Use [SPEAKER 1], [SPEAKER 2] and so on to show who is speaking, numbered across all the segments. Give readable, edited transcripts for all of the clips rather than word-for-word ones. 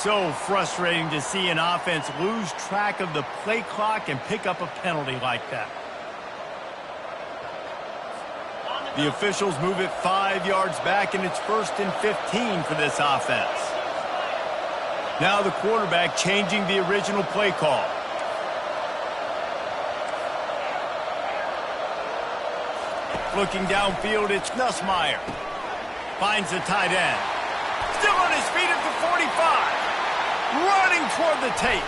[SPEAKER 1] so frustrating to see an offense lose track of the play clock and pick up a penalty like that. The officials move it 5 yards back, and it's 1st and 15 for this offense. Now the quarterback changing the original play call. Looking downfield, it's Nussmeier. Finds the tight end. Still on his feet at the 45. Running toward the tape.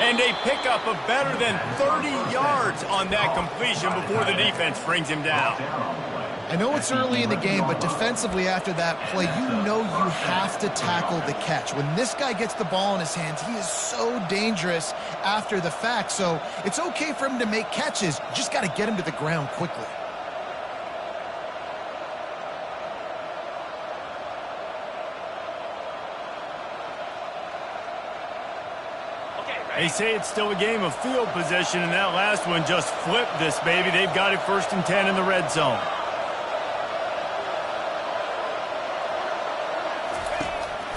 [SPEAKER 1] And a pickup of better than 30 yards on that completion before the defense brings him down.
[SPEAKER 2] I know it's early in the game, but defensively after that play, you know you have to tackle the catch. When this guy gets the ball in his hands, he is so dangerous after the fact. So it's okay for him to make catches. You just got to get him to the ground quickly.
[SPEAKER 1] They say it's still a game of field position, and that last one just flipped this baby. They've got it 1st and 10 in the red zone.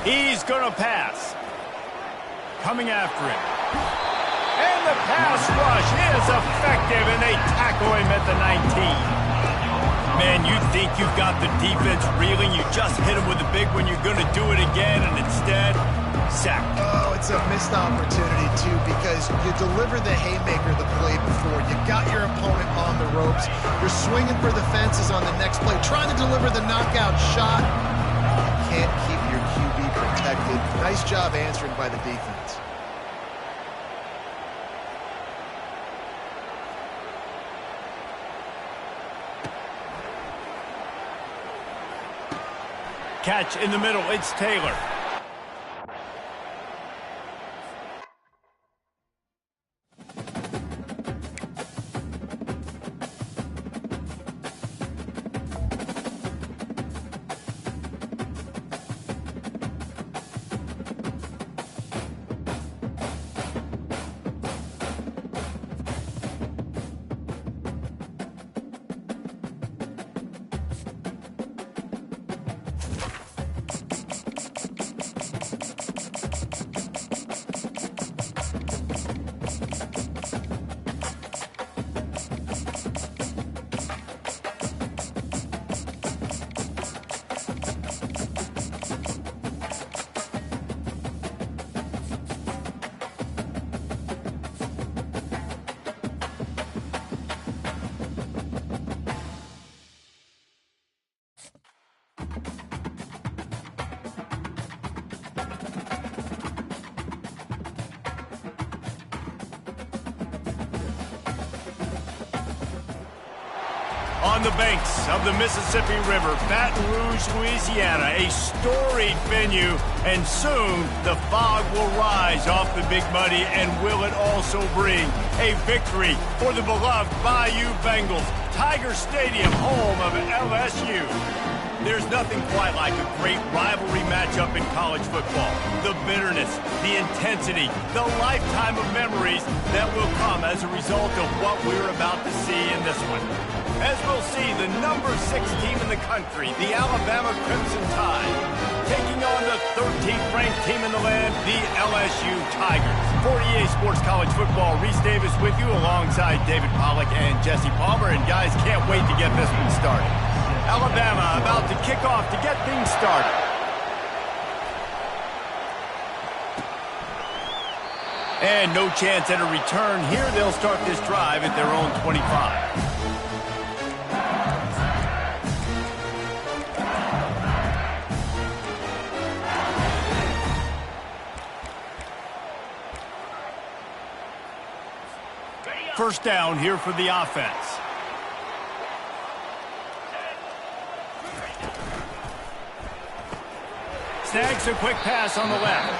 [SPEAKER 1] He's going to pass. Coming after him. And the pass rush is effective, and they tackle him at the 19. Man, you think you've got the defense reeling. You just hit him with a big one. You're going to do it again, and instead, sacked.
[SPEAKER 2] Oh, it's a missed opportunity, too, because you deliver the haymaker the play before. You got your opponent on the ropes. You're swinging for the fences on the next play, trying to deliver the knockout shot. You can't keep your QB protected. Nice job answering by the defense.
[SPEAKER 1] Catch in the middle, it's Taylor. On the banks of the Mississippi River, Baton Rouge, Louisiana, a storied venue, and soon the fog will rise off the Big Muddy, and will it also bring a victory for the beloved Bayou Bengals. Tiger Stadium, home of LSU. There's nothing quite like a great rivalry matchup in college football. The bitterness, the intensity, the lifetime of memories that will come as a result of what we're about to see in this one. As we'll see, the number 6 team in the country, the Alabama Crimson Tide, taking on the 13th ranked team in the land, the LSU Tigers. 48 Sports College Football, Reese Davis with you alongside David Pollack and Jesse Palmer. And guys, can't wait to get this one started. Alabama about to kick off to get things started. And no chance at a return here. They'll start this drive at their own 25. First down here for the offense. Snags a quick pass on the left.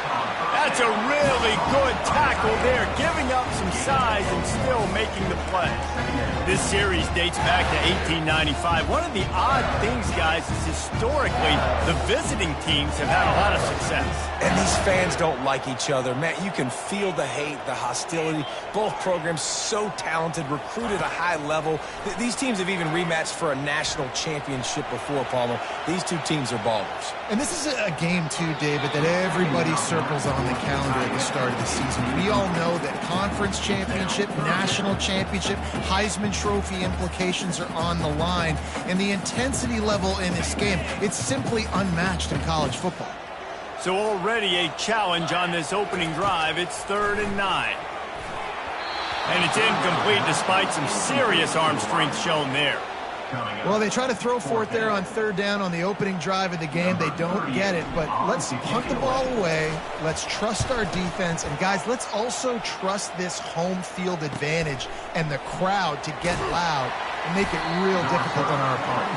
[SPEAKER 1] That's a really good tackle there, giving up some size and still making the play. This series dates back to 1895. One of the odd things, guys, is historically the visiting teams have had a lot of success.
[SPEAKER 3] And these fans don't like each other. Man, you can feel the hate, the hostility. Both programs so talented, recruited at a high level. These teams have even rematched for a national championship before, Palmer. These two teams are ballers.
[SPEAKER 2] And this is a game, too, David, that everybody circles on the calendar at the start of the season. We all know that conference championship, national championship, Heisman Trophy implications are on the line. And the intensity level in this game, it's simply unmatched in college football.
[SPEAKER 1] So already a challenge on this opening drive. It's 3rd and 9. And it's incomplete despite some serious arm strength shown there.
[SPEAKER 2] Well, they try to throw for it there on 3rd down on the opening drive of the game. They don't get it, but let's punt the ball away. Let's trust our defense. And, guys, let's also trust this home field advantage and the crowd to get loud and make it real difficult on our opponent.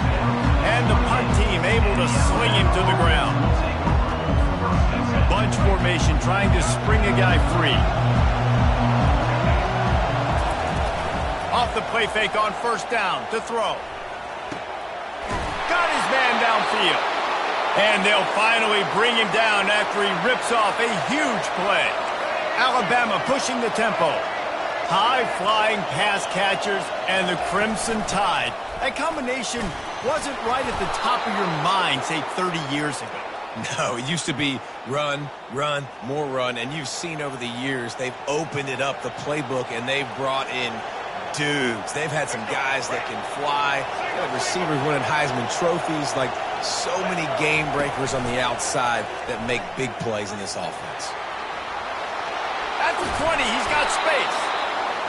[SPEAKER 1] And the punt team able to sling him to the ground. Bunch formation trying to spring a guy free. Off the play fake on 1st down to throw. Got his man downfield. And they'll finally bring him down after he rips off a huge play. Alabama pushing the tempo. High-flying pass catchers and the Crimson Tide. That combination wasn't right at the top of your mind, say, 30 years ago.
[SPEAKER 3] No, it used to be run, run, more run. And you've seen over the years, they've opened it up, the playbook, and they've brought in dudes. They've had some guys that can fly. They have receivers winning Heisman trophies, like so many game breakers on the outside that make big plays in this offense.
[SPEAKER 1] At the 20, he's got space.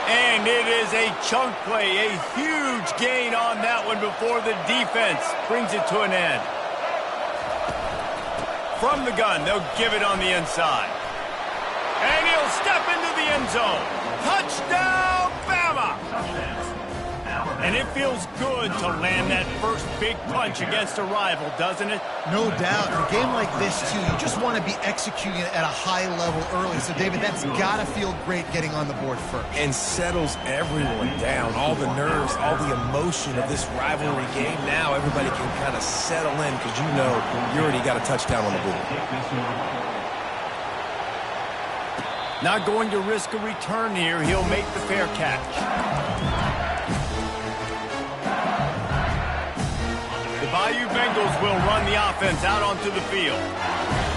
[SPEAKER 1] And it is a chunk play, a huge gain on that one before the defense brings it to an end. From the gun, they'll give it on the inside. And he'll step into the end zone. Touchdown, Bama! And it feels good to land that first big punch against a rival, doesn't it?
[SPEAKER 2] No doubt. In a game like this, too, you just want to be executing it at a high level early. So, David, that's got to feel great getting on the board first.
[SPEAKER 3] And settles everyone down. All the nerves, all the emotion of this rivalry game. Now everybody can kind of settle in because you know you already got a touchdown on the board.
[SPEAKER 1] Not going to risk a return here. He'll make the fair catch. The Bayou Bengals will run the offense out onto the field.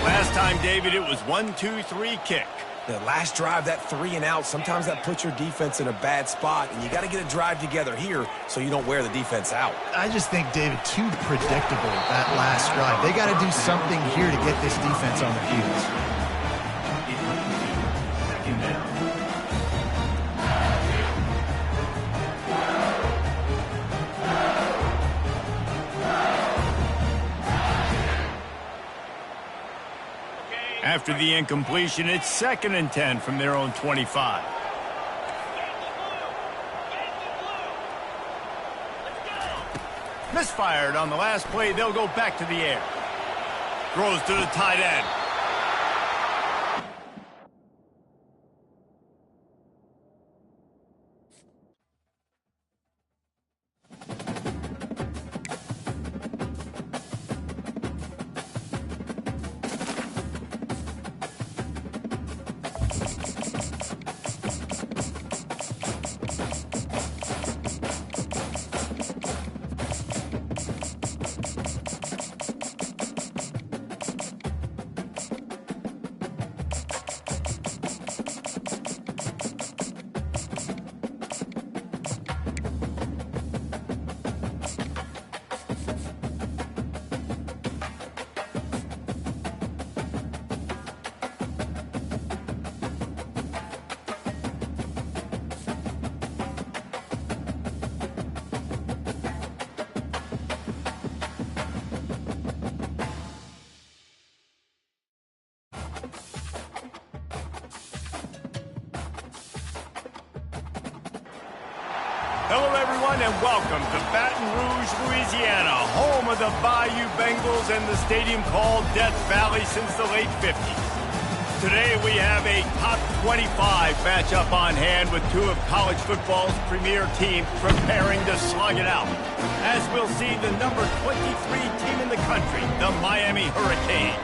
[SPEAKER 1] Last time, David, it was 1-2-3 kick.
[SPEAKER 3] The last drive, that 3 and out, sometimes that puts your defense in a bad spot, and you got to get a drive together here so you don't wear the defense out.
[SPEAKER 2] I just think, David, too predictable, that last drive. They got to do something here to get this defense on the field.
[SPEAKER 1] After the incompletion, it's 2nd and 10 from their own 25. Misfired on the last play. They'll go back to the air. Throws to the tight end. Hello, everyone, and welcome to Baton Rouge, Louisiana, home of the Bayou Bengals and the stadium called Death Valley since the late 50s. Today we have a top 25 matchup on hand with two of college football's premier teams preparing to slug it out. As we'll see the number 23 team in the country, the Miami Hurricanes,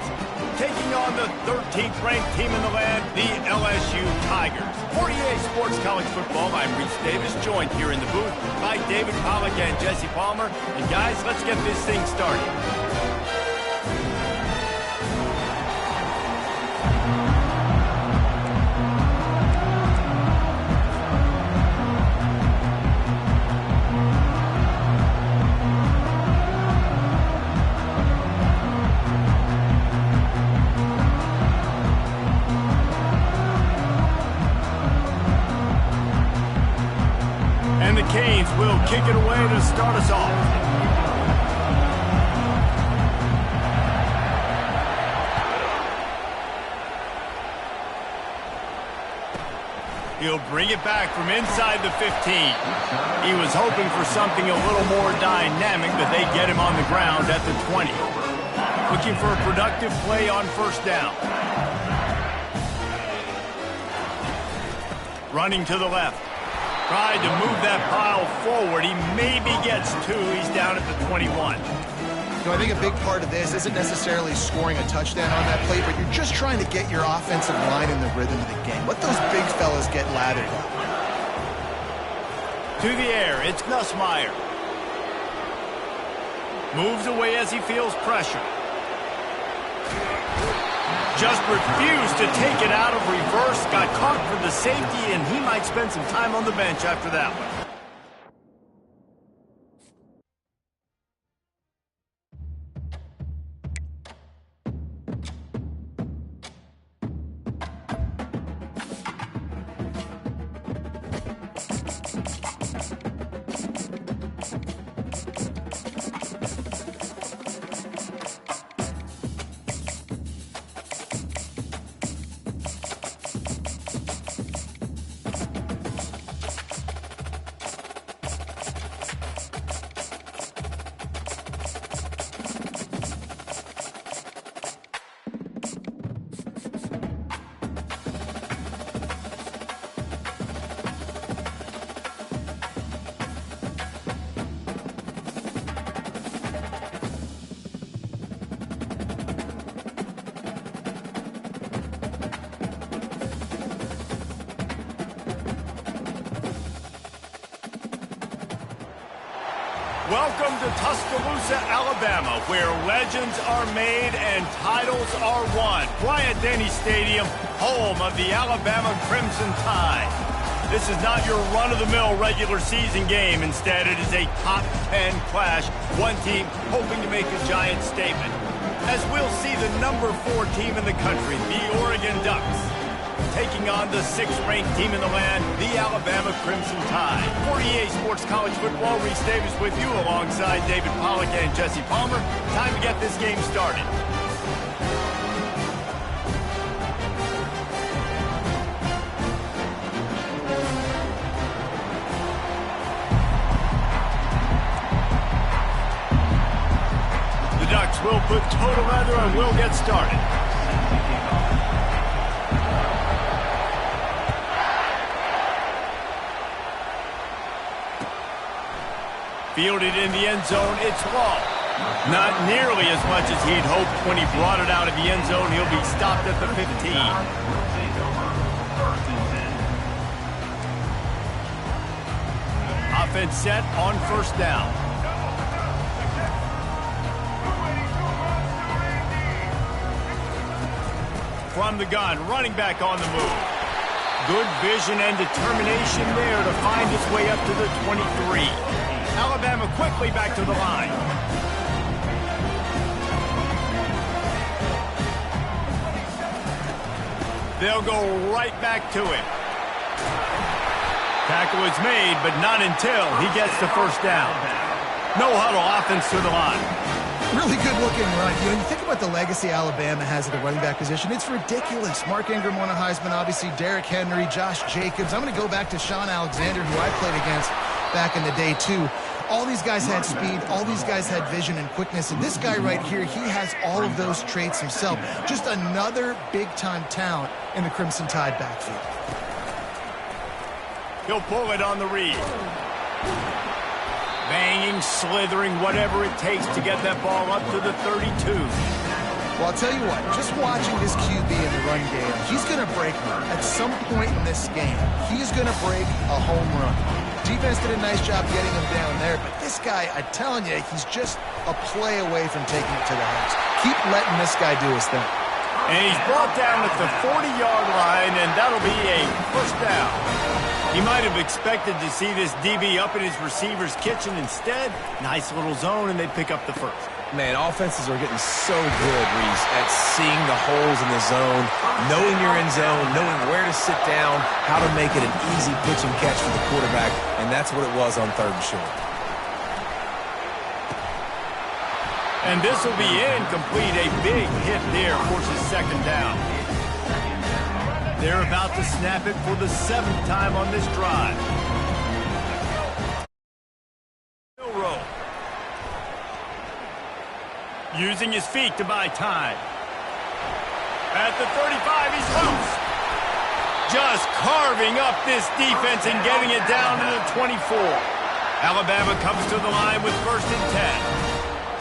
[SPEAKER 1] taking on the 13th ranked team in the land, the LSU Tigers. For EA Sports College Football, I'm Reese Davis, joined here in the booth by David Pollack and Jesse Palmer. And guys, let's get this thing started. And the Canes will kick it away to start us off. He'll bring it back from inside the 15. He was hoping for something a little more dynamic, but they get him on the ground at the 20. Looking for a productive play on first down. Running to the left. Tried to move that pile forward. He maybe gets two. He's down at the 21.
[SPEAKER 2] I think a big part of this isn't necessarily scoring a touchdown on that play, but you're just trying to get your offensive line in the rhythm of the game. Let those big fellas get lathered.
[SPEAKER 1] To the air, it's Nussmeier. Moves away as he feels pressure. Just refused to take it out of reverse, got caught for the safety, and he might spend some time on the bench after that one. Welcome to Tuscaloosa, Alabama, where legends are made and titles are won. Bryant-Denny Stadium, home of the Alabama Crimson Tide. This is not your run-of-the-mill regular season game. Instead, it is a top 10 clash. One team hoping to make a giant statement. As we'll see the number 4 team in the country, the Oregon Ducks, taking on the 6th-ranked team in the land, the Alabama Crimson Tide. For EA Sports College Football, Reese Davis with you alongside David Pollack and Jesse Palmer. Time to get this game started. The Ducks will put total leather and will get started. Fielded in the end zone, it's Law. Not nearly as much as he'd hoped when he brought it out of the end zone. He'll be stopped at the 15. Offense set on first down. From the gun, running back on the move. Good vision and determination there to find his way up to the 23. Alabama quickly back to the line. They'll go right back to him. Tackle is made, but not until he gets the first down. No huddle, offense to the line.
[SPEAKER 2] Really good-looking run. You think about the legacy Alabama has at the running back position. It's ridiculous. Mark Ingram won a Heisman, obviously. Derrick Henry, Josh Jacobs. I'm going to go back to Sean Alexander, who I played against back in the day, too. All these guys had speed, all these guys had vision and quickness, and this guy right here, he has all of those traits himself. Just another big-time talent in the Crimson Tide backfield.
[SPEAKER 1] He'll pull it on the read. Banging, slithering, whatever it takes to get that ball up to the 32.
[SPEAKER 2] Well, I'll tell you what, just watching this QB in the run game, he's going to break one. At some point in this game, he's going to break a home run. Defense did a nice job getting him down there, but this guy, I'm telling you, he's just a play away from taking it to the house. Keep letting this guy do his thing.
[SPEAKER 1] And he's brought down at the 40-yard line, and that'll be a first down. He might have expected to see this DB up in his receiver's kitchen. Instead, nice little zone, and they pick up the first.
[SPEAKER 3] Man, offenses are getting so good, Reese, at seeing the holes in the zone, knowing you're in zone, knowing where to sit down, how to make it an easy pitch and catch for the quarterback, and that's what it was on 3rd and short.
[SPEAKER 1] And this will be incomplete. A big hit there forces 2nd down. They're about to snap it for the 7th time on this drive. Using his feet to buy time. At the 35, he's loose. Just carving up this defense and getting it down to the 24. Alabama comes to the line with 1st and 10.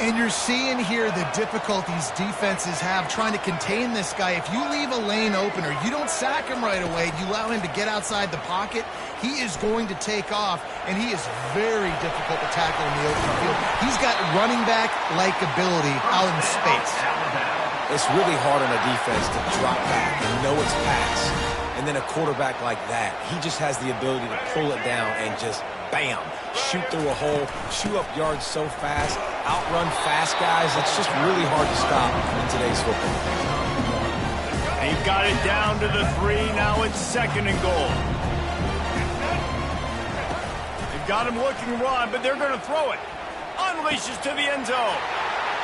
[SPEAKER 2] And you're seeing here the difficulties defenses have trying to contain this guy. If you leave a lane open or you don't sack him right away, you allow him to get outside the pocket, he is going to take off, and he is very difficult to tackle in the open field. He's got running back-like ability out in space.
[SPEAKER 3] It's really hard on a defense to drop back and know it's pass. And then a quarterback like that, he just has the ability to pull it down and just, bam, shoot through a hole, chew up yards so fast, outrun fast guys. It's just really hard to stop in today's football.
[SPEAKER 1] He got it down to the 3. Now it's 2nd and goal. They've got him looking run, but they're going to throw it. Unleashes to the end zone.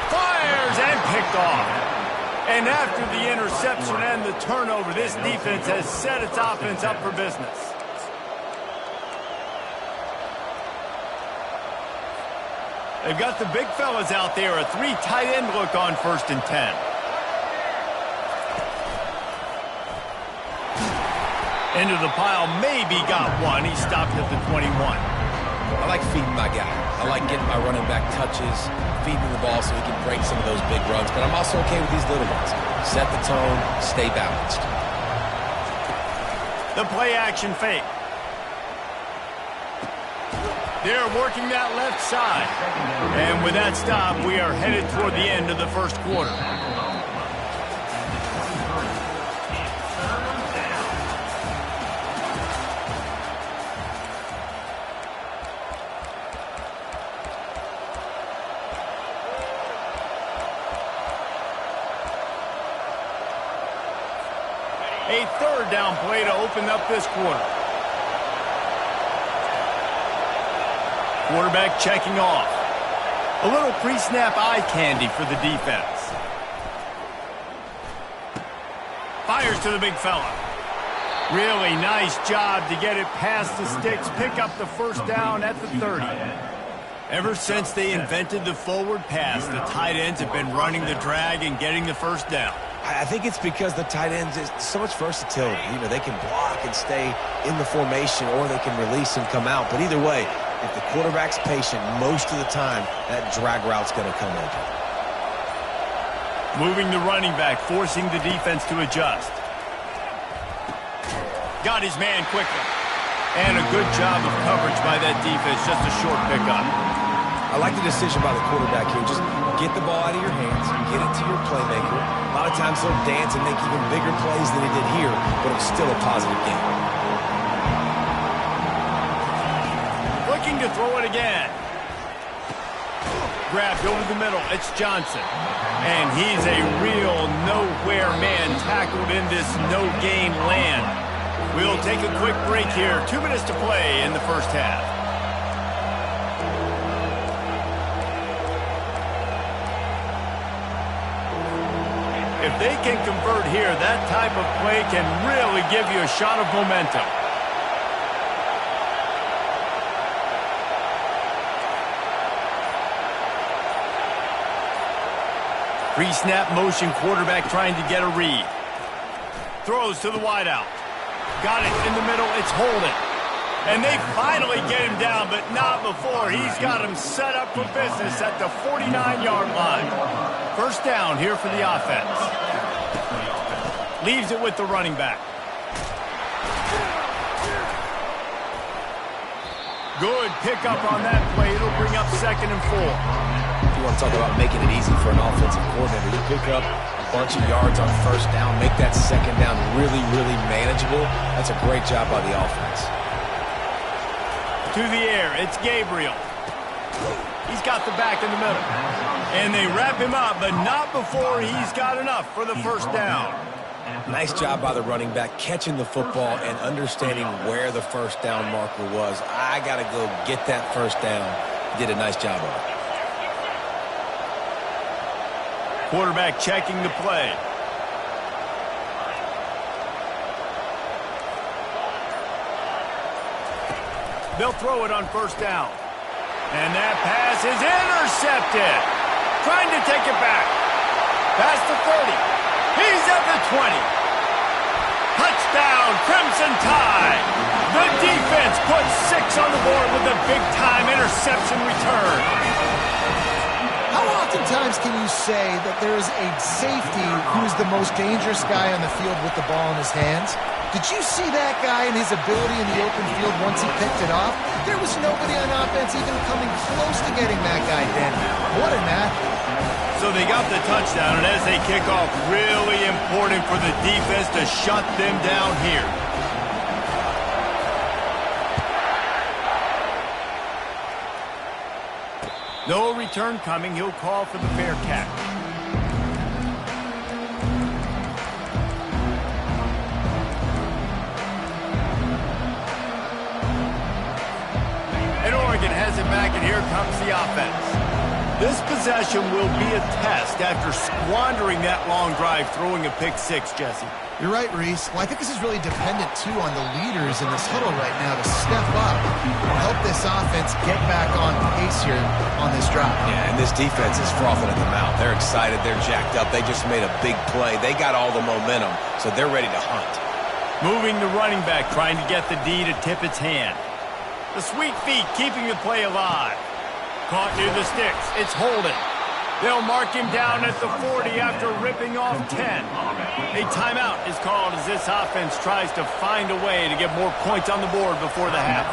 [SPEAKER 1] Fires and picked off. And after the interception and the turnover, this defense has set its offense up for business. They've got the big fellas out there, a 3 tight end look on 1st and 10. Into the pile, maybe got one. He stopped at the 21.
[SPEAKER 3] I like feeding my guy. I like getting my running back touches, feeding the ball so he can break some of those big runs. But I'm also okay with these little ones. Set the tone, stay balanced.
[SPEAKER 1] The play action fake. They're working that left side. And with that stop, we are headed toward the end of the 1st quarter. A 3rd down play to open up this quarter. Quarterback checking off. A little pre-snap eye candy for the defense. Fires to the big fella. Really nice job to get it past the sticks, pick up the 1st down at the 30. Ever since they invented the forward pass, the tight ends have been running the drag and getting the 1st down.
[SPEAKER 3] I think it's because the tight ends is so much versatility. You know, they can block and stay in the formation, or they can release and come out. But either way, if the quarterback's patient, most of the time, that drag route's going to come open.
[SPEAKER 1] Moving the running back, forcing the defense to adjust. Got his man quickly. And a good job of coverage by that defense, just a short pickup.
[SPEAKER 3] I like the decision by the quarterback here. Just get the ball out of your hands, get it to your playmaker. A lot of times he'll dance and make even bigger plays than he did here, but it's still a positive game.
[SPEAKER 1] Looking to throw it again. Grabbed over the middle. It's Johnson. And he's a real nowhere man tackled in this no-gain land. We'll take a quick break here. 2 minutes to play in the 1st half. If they can convert here, that type of play can really give you a shot of momentum. Pre-snap motion quarterback trying to get a read. Throws to the wideout. Got it in the middle. It's holding. And they finally get him down, but not before. He's got him set up for business at the 49-yard line. First down here for the offense. Leaves it with the running back. Good pickup on that play. It'll bring up 2nd and 4.
[SPEAKER 3] If you want to talk about making it easy for an offensive coordinator, you pick up a bunch of yards on first down, make that second down really, really manageable. That's a great job by the offense.
[SPEAKER 1] To the air, it's Gabriel. He's got the back in the middle. And they wrap him up, but not before he's got enough for the first down.
[SPEAKER 3] Nice job by the running back catching the football and understanding where the first down marker was. I got to go get that first down. He did a nice job of it.
[SPEAKER 1] Quarterback checking the play. They'll throw it on first down. And that pass is intercepted. Trying to take it back. Past the 30. He's at the 20. Touchdown, Crimson Tide. The defense puts 6 on the board with a big-time interception return.
[SPEAKER 2] How oftentimes can you say that there is a safety who's the most dangerous guy on the field with the ball in his hands? Did you see that guy and his ability in the open field once he picked it off? There was nobody on offense even coming close to getting that guy down. What an athlete.
[SPEAKER 1] So they got the touchdown, and as they kick off, really important for the defense to shut them down here. No return coming. He'll call for the fair catch. And Oregon has it back, and here comes the offense. This possession will be a test after squandering that long drive, throwing a pick 6, Jesse.
[SPEAKER 2] You're right, Reese. Well, I think this is really dependent, too, on the leaders in this huddle right now to step up and help this offense get back on pace here on this drive.
[SPEAKER 3] Yeah, and this defense is frothing at the mouth. They're excited. They're jacked up. They just made a big play. They got all the momentum, so they're ready to hunt.
[SPEAKER 1] Moving the running back, trying to get the D to tip its hand. The sweet feet keeping the play alive. Caught near the sticks. It's holding. They'll mark him down at the 40 after ripping off 10. A timeout is called as this offense tries to find a way to get more points on the board before the half.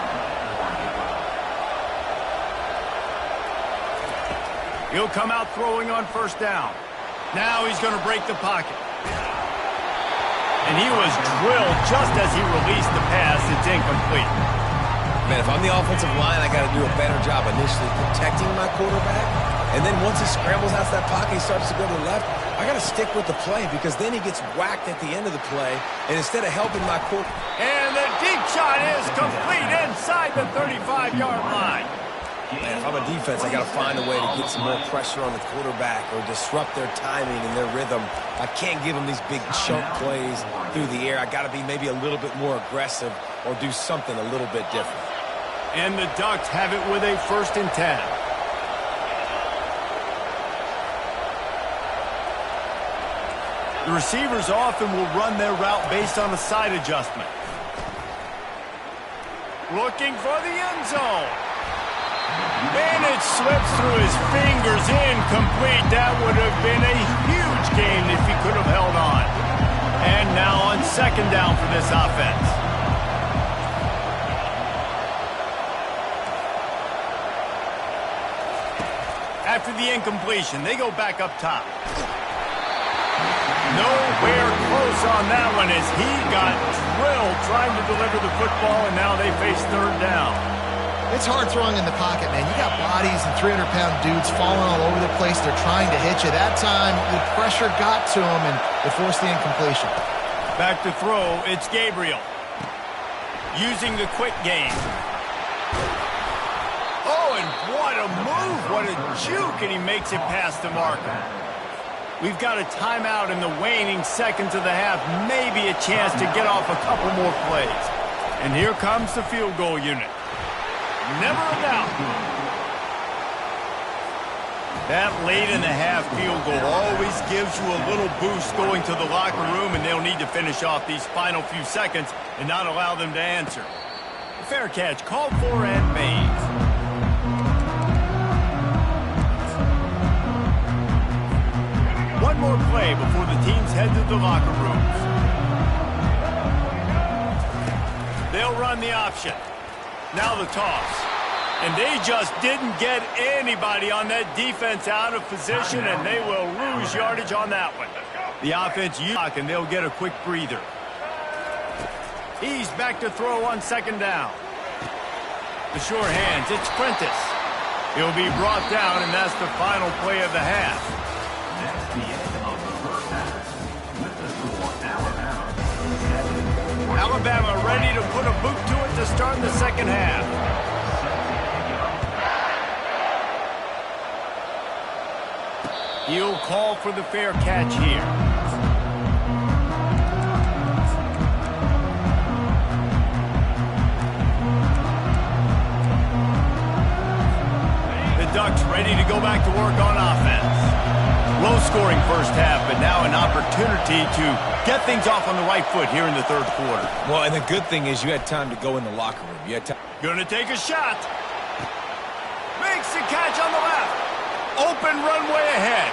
[SPEAKER 1] He'll come out throwing on first down. Now he's going to break the pocket. And he was drilled just as he released the pass. It's incomplete.
[SPEAKER 3] Man, if I'm the offensive line, I got to do a better job initially protecting my quarterback. And then once he scrambles out of that pocket, he starts to go to the left, I got to stick with the play because then he gets whacked at the end of the play. And instead of helping my quarterback.
[SPEAKER 1] And the deep shot is complete inside the 35-yard line.
[SPEAKER 3] Man, if I'm a defense, I got to find a way to get some more pressure on the quarterback or disrupt their timing and their rhythm. I can't give them these big chunk plays through the air. I got to be maybe a little bit more aggressive or do something a little bit different.
[SPEAKER 1] And the Ducks have it with a 1st and 10. The receivers often will run their route based on a side adjustment. Looking for the end zone. And it slips through his fingers, incomplete. That would have been a huge gain if he could have held on. And now on 2nd down for this offense. After the incompletion, they go back up top. Nowhere close on that one as he got drilled trying to deliver the football, and now they face 3rd down.
[SPEAKER 2] It's hard throwing in the pocket, man. You got bodies and 300-pound dudes falling all over the place. They're trying to hit you. That time, the pressure got to him, and it forced the incompletion.
[SPEAKER 1] Back to throw, it's Gabriel. Using the quick game. Oh, and what a move, what a juke, and he makes it past the marker. We've got a timeout in the waning seconds of the half, maybe a chance to get off a couple more plays. And here comes the field goal unit. Never a doubt. That late in the half field goal always gives you a little boost going to the locker room, and they'll need to finish off these final few seconds and not allow them to answer. Fair catch called for and made. One more play before the teams head to the locker rooms. They'll run the option. Now the toss. And they just didn't get anybody on that defense out of position, and they will lose yardage on that one. The offense, and they'll get a quick breather. He's back to throw on second down. The sure hands, it's Prentice. He'll be brought down, and that's the final play of the half.
[SPEAKER 4] That's the end of the first half. With the score, Alabama.
[SPEAKER 1] Alabama ready to put a boot to it to start the second half. He'll call for the fair catch here. The Ducks ready to go back to work on offense. Low-scoring first half, but now an opportunity to get things off on the right foot here in the third quarter.
[SPEAKER 3] Well, and the good thing is you had time to go in the locker room. You had time.
[SPEAKER 1] Gonna take a shot. Makes the catch on the left. Open runway ahead.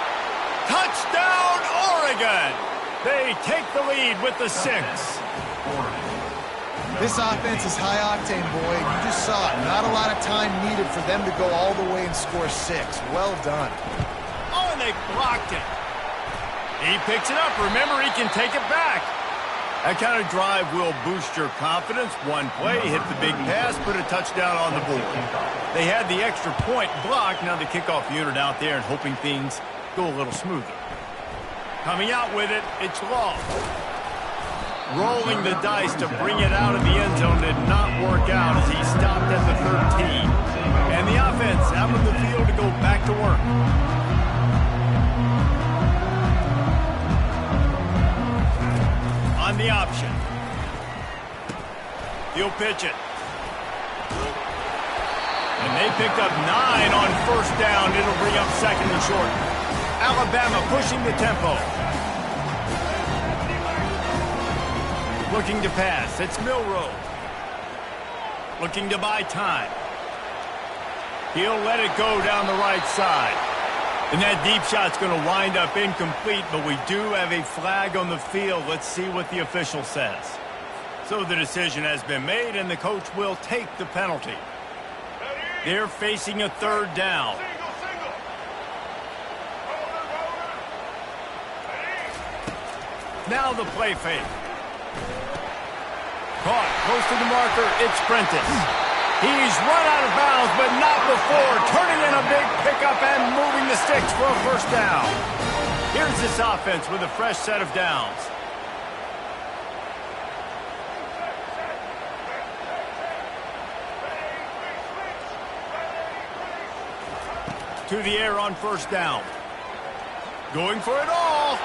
[SPEAKER 1] Touchdown, Oregon! They take the lead with the 6.
[SPEAKER 2] This offense is high octane, boy. You just saw it. Not a lot of time needed for them to go all the way and score 6. Well done.
[SPEAKER 1] Oh, and they blocked it. He picks it up. Remember, he can take it back. That kind of drive will boost your confidence. One play, hit the big pass, put a touchdown on the board. They had the extra point blocked. Now the kickoff unit out there and hoping things go a little smoother. Coming out with it, it's Law. Rolling the dice to bring it out of the end zone did not work out as he stopped at the 13. And the offense out of the field to go back to work. On the option. He'll pitch it. And they picked up 9 on first down. It'll bring up second and short. Alabama pushing the tempo. Looking to pass. It's Milroe. Looking to buy time. He'll let it go down the right side. And that deep shot's going to wind up incomplete, but we do have a flag on the field. Let's see what the official says. So the decision has been made, and the coach will take the penalty. They're facing a third down. Now the play fake. Caught close to the marker. It's Prentice. He's run out of bounds, but not before turning in a big pickup and moving the sticks for a first down. Here's this offense with a fresh set of downs. To the air on first down. Going for it all.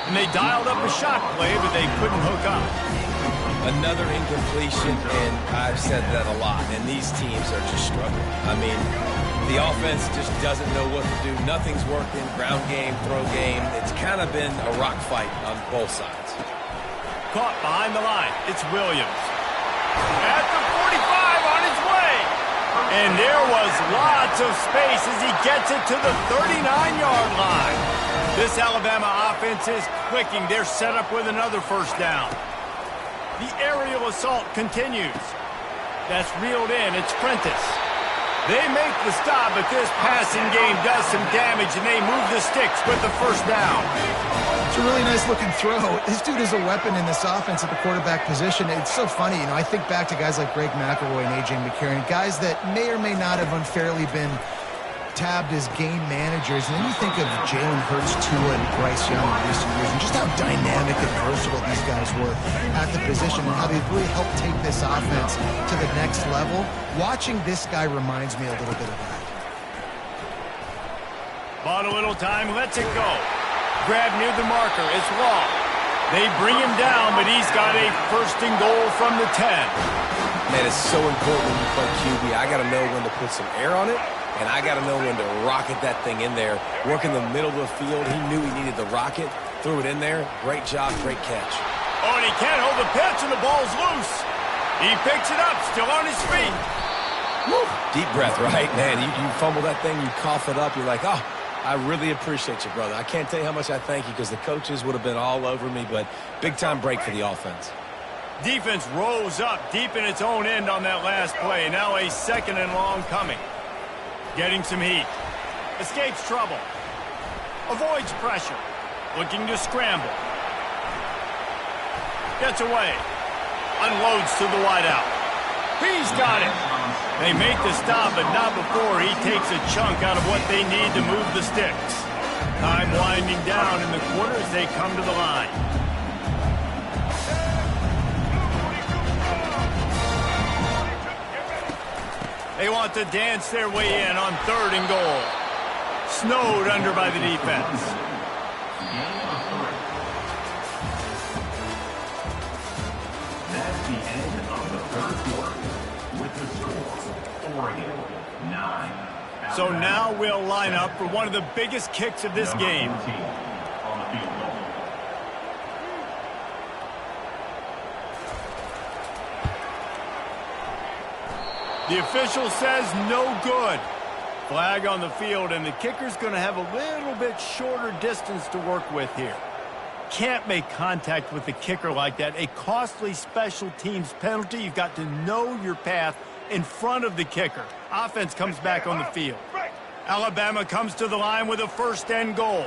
[SPEAKER 1] And they dialed up a shot play, but they couldn't hook up.
[SPEAKER 3] Another incompletion, and I've said that a lot, and these teams are just struggling. I mean, the offense just doesn't know what to do. Nothing's working. Ground game, throw game. It's kind of been a rock fight on both sides.
[SPEAKER 1] Caught behind the line. It's Williams. At the 45 on his way. And there was lots of space as he gets it to the 39-yard line. This Alabama offense is clicking. They're set up with another first down. The aerial assault continues. That's reeled in. It's Prentice. They make the stop, but this passing game does some damage, and they move the sticks with the first down.
[SPEAKER 2] It's a really nice-looking throw. This dude is a weapon in this offense at the quarterback position. It's so funny. You know, I think back to guys like Greg McElroy and A.J. McCarron, guys that may or may not have unfairly been tabbed as game managers, and then you think of Jalen Hurts, Tua, and Bryce Young in recent years, and just how dynamic and versatile these guys were at the position and how they really helped take this offense to the next level. Watching this guy reminds me a little bit of that.
[SPEAKER 1] Bought a little time, lets it go. Grab near the marker, it's Law. They bring him down, but he's got a first and goal from the 10.
[SPEAKER 3] Man, it's so important when you play QB. I got to know when to put some air on it and I got to know when to rocket that thing in there. Working the middle of the field, he knew he needed the rocket, threw it in there. Great job, great catch.
[SPEAKER 1] Oh, and he can't hold the pitch, and the ball's loose. He picks it up, still on his feet.
[SPEAKER 3] Woo. Deep breath, right? Man, you fumble that thing, you cough it up, you're like, oh, I really appreciate you, brother. I can't tell you how much I thank you because the coaches would have been all over me, but big-time break for the offense.
[SPEAKER 1] Defense rose up deep in its own end on that last play. Now a 2nd and long coming. Getting some heat. Escapes trouble. Avoids pressure. Looking to scramble. Gets away. Unloads to the wideout. He's got it. They make the stop, but not before he takes a chunk out of what they need to move the sticks. Time winding down in the quarter as they come to the line. They want to dance their way in on 3rd and goal. Snowed under by the defense.
[SPEAKER 4] That's the end of the 3rd quarter with the score, Oregon 9.
[SPEAKER 1] So now we'll line up for one of the biggest kicks of this game.
[SPEAKER 4] On the field goal.
[SPEAKER 1] The official says no good. Flag on the field, and the kicker's going to have a little bit shorter distance to work with here. Can't make contact with the kicker like that. A costly special teams penalty. You've got to know your path in front of the kicker. Offense comes back on the field. Alabama comes to the line with a 1st and goal.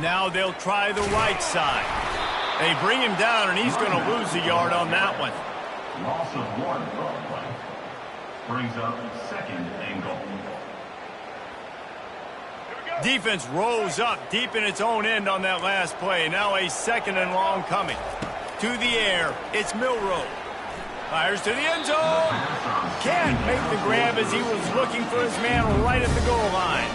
[SPEAKER 1] Now they'll try the right side. They bring him down, and he's going to lose a yard on that one.
[SPEAKER 4] Loss of 1 on play. Brings up 2nd and goal.
[SPEAKER 1] Defense rose up deep in its own end on that last play. Now a 2nd and long coming. To the air, it's Milroe. Fires to the end zone. Can't make the grab as he was looking for his man right at the goal line.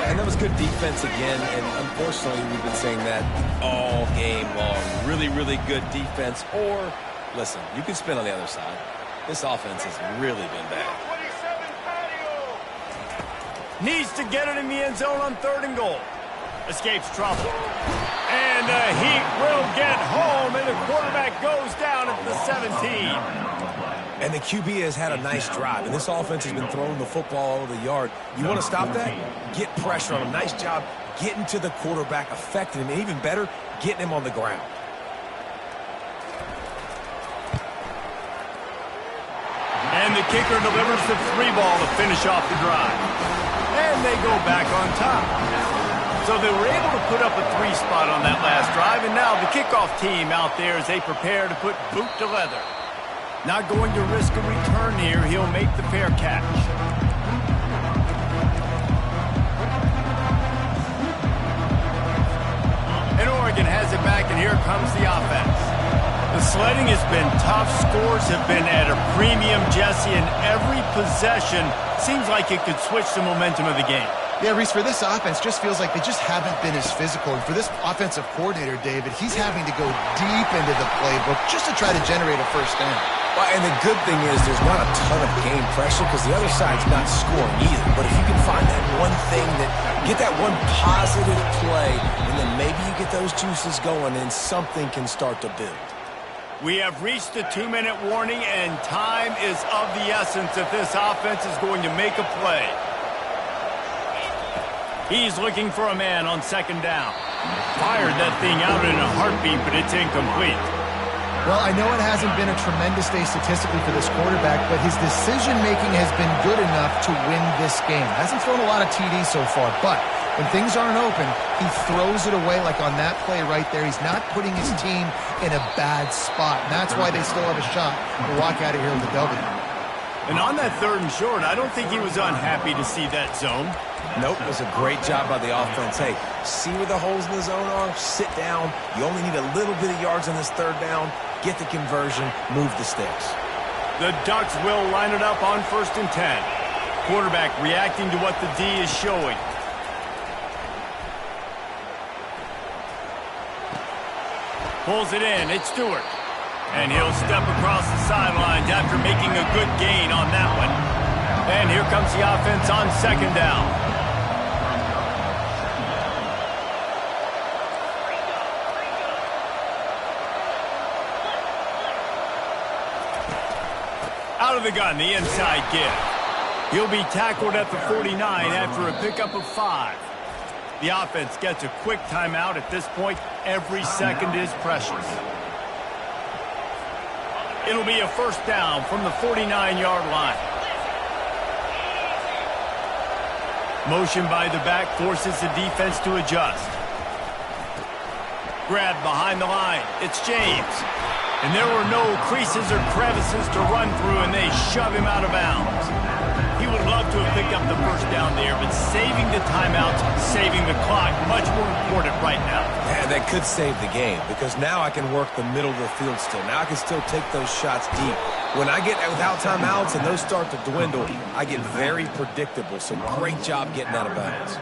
[SPEAKER 3] And that was good defense again, and unfortunately we've been saying that all game long. Really, really good defense. Or, listen, you can spin on the other side. This offense has really been bad.
[SPEAKER 1] Needs to get it in the end zone on 3rd and goal. Escapes trouble. And the Heat will get home, and the quarterback goes down at the 17.
[SPEAKER 3] And the QB has had a nice drive, and this offense has been throwing the football all over the yard. You want to stop that? Get pressure on him. Nice job getting to the quarterback, affecting him, and even better, getting him on the ground.
[SPEAKER 1] And the kicker delivers the 3-ball to finish off the drive. And they go back on top. So they were able to put up a 3 spot on that last drive, and now the kickoff team out there as they prepare to put boot to leather. Not going to risk a return here. He'll make the fair catch. And Oregon has it back, and here comes the offense. The sledding has been tough. Scores have been at a premium, Jesse, and every possession seems like it could switch the momentum of the game.
[SPEAKER 2] Yeah, Reese, for this offense, just feels like they just haven't been as physical. And for this offensive coordinator, David, he's having to go deep into the playbook just to try to generate a 1st down.
[SPEAKER 3] Well, and the good thing is there's not a ton of game pressure because the other side's not scoring either. But if you can find that one thing get that one positive play, and then maybe you get those juices going and something can start to build.
[SPEAKER 1] We have reached the 2-minute warning, and time is of the essence if this offense is going to make a play. He's looking for a man on 2nd down. Fired that thing out in a heartbeat, but it's incomplete.
[SPEAKER 2] Well, I know it hasn't been a tremendous day statistically for this quarterback, but his decision-making has been good enough to win this game. Hasn't thrown a lot of TDs so far, but when things aren't open, he throws it away like on that play right there. He's not putting his team in a bad spot, and that's why they still have a shot to walk out of here with a W.
[SPEAKER 1] And on that 3rd and short, I don't think he was unhappy to see that zone.
[SPEAKER 3] Nope, it was a great job by the offense. Hey, see where the holes in the zone are? Sit down. You only need a little bit of yards on this 3rd down. Get the conversion, move the sticks.
[SPEAKER 1] The Ducks will line it up on 1st and 10. Quarterback reacting to what the D is showing. Pulls it in. It's Stewart. And he'll step across the sidelines after making a good gain on that one. And here comes the offense on second down. Out of the gun, the inside give. He'll be tackled at the 49 after a pickup of 5. The offense gets a quick timeout at this point. Every second is precious. It'll be a first down from the 49-yard line. Motion by the back forces the defense to adjust. Grabbed behind the line. It's James. And there were no creases or crevices to run through, and they shove him out of bounds. He would love to have picked up the first down there, but saving the timeouts, saving the clock, much more important right now.
[SPEAKER 3] Yeah, that could save the game, because now I can work the middle of the field still. Now I can still take those shots deep. When I get without timeouts and those start to dwindle, I get very predictable. So great job getting out of bounds.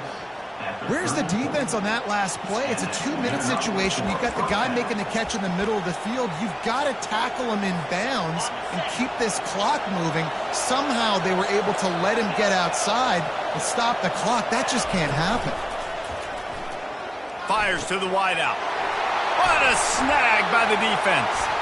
[SPEAKER 2] Where's the defense on that last play? It's a 2-minute situation. You've got the guy making the catch in the middle of the field. You've got to tackle him in bounds and keep this clock moving. Somehow they were able to let him get outside and stop the clock. That just can't happen.
[SPEAKER 1] Fires to the wideout. What a snag by the defense.